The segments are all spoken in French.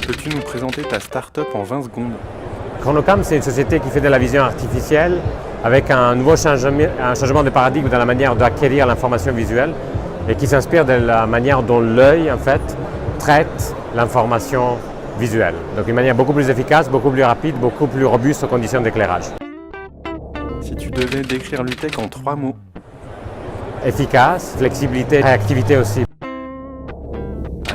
Peux-tu nous présenter ta start-up en 20 secondes? Chronocam, c'est une société qui fait de la vision artificielle avec un nouveau changement de paradigme dans la manière d'acquérir l'information visuelle et qui s'inspire de la manière dont l'œil, en fait, traite l'information visuelle. Donc une manière beaucoup plus efficace, beaucoup plus rapide, beaucoup plus robuste aux conditions d'éclairage. Si tu devais décrire l'UTech en 3 mots? Efficace, flexibilité, réactivité aussi.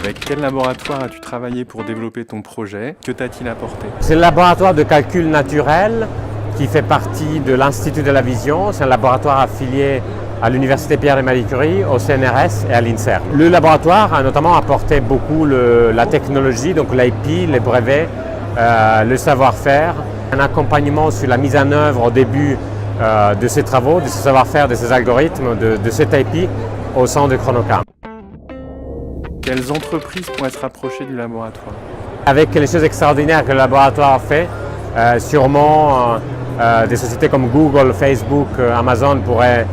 Avec quel laboratoire as-tu travaillé pour développer ton projet? Que t'a-t-il apporté? C'est le laboratoire de calcul naturel qui fait partie de l'Institut de la Vision. C'est un laboratoire affilié à l'Université Pierre et Marie Curie, au CNRS et à l'INSERM. Le laboratoire a notamment apporté beaucoup la technologie, donc l'IP, les brevets, le savoir-faire, un accompagnement sur la mise en œuvre au début de ces travaux, de ce savoir-faire, de ces algorithmes, de cet IP au sein de Chronocam. Quelles entreprises pourraient se rapprocher du laboratoire? Avec les choses extraordinaires que le laboratoire a fait, sûrement des sociétés comme Google, Facebook, Amazon pourraient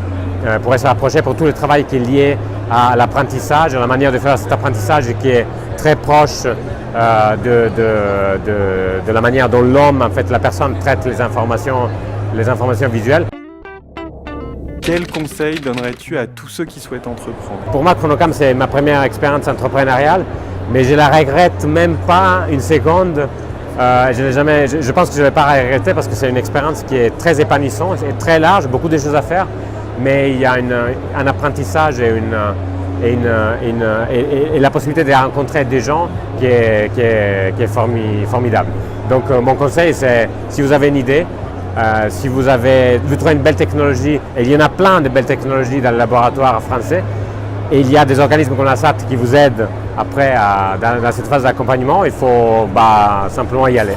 se rapprocher pour tout le travail qui est lié à l'apprentissage, à la manière de faire cet apprentissage qui est très proche de la manière dont l'homme, en fait, la personne traite les informations visuelles. Quel conseil donnerais-tu à tous ceux qui souhaitent entreprendre? Pour moi, Chronocam, c'est ma première expérience entrepreneuriale, mais je la regrette même pas une seconde. Je pense que je ne vais pas la regretter parce que c'est une expérience qui est très épanouissante, c'est très large, beaucoup de choses à faire, mais il y a un apprentissage et la possibilité de rencontrer des gens qui est formidable. Donc mon conseil, c'est si vous avez une idée, si vous trouvez une belle technologie, et il y en a plein de belles technologies dans le laboratoire français, et il y a des organismes comme la SAT qui vous aident après dans cette phase d'accompagnement, il faut simplement y aller.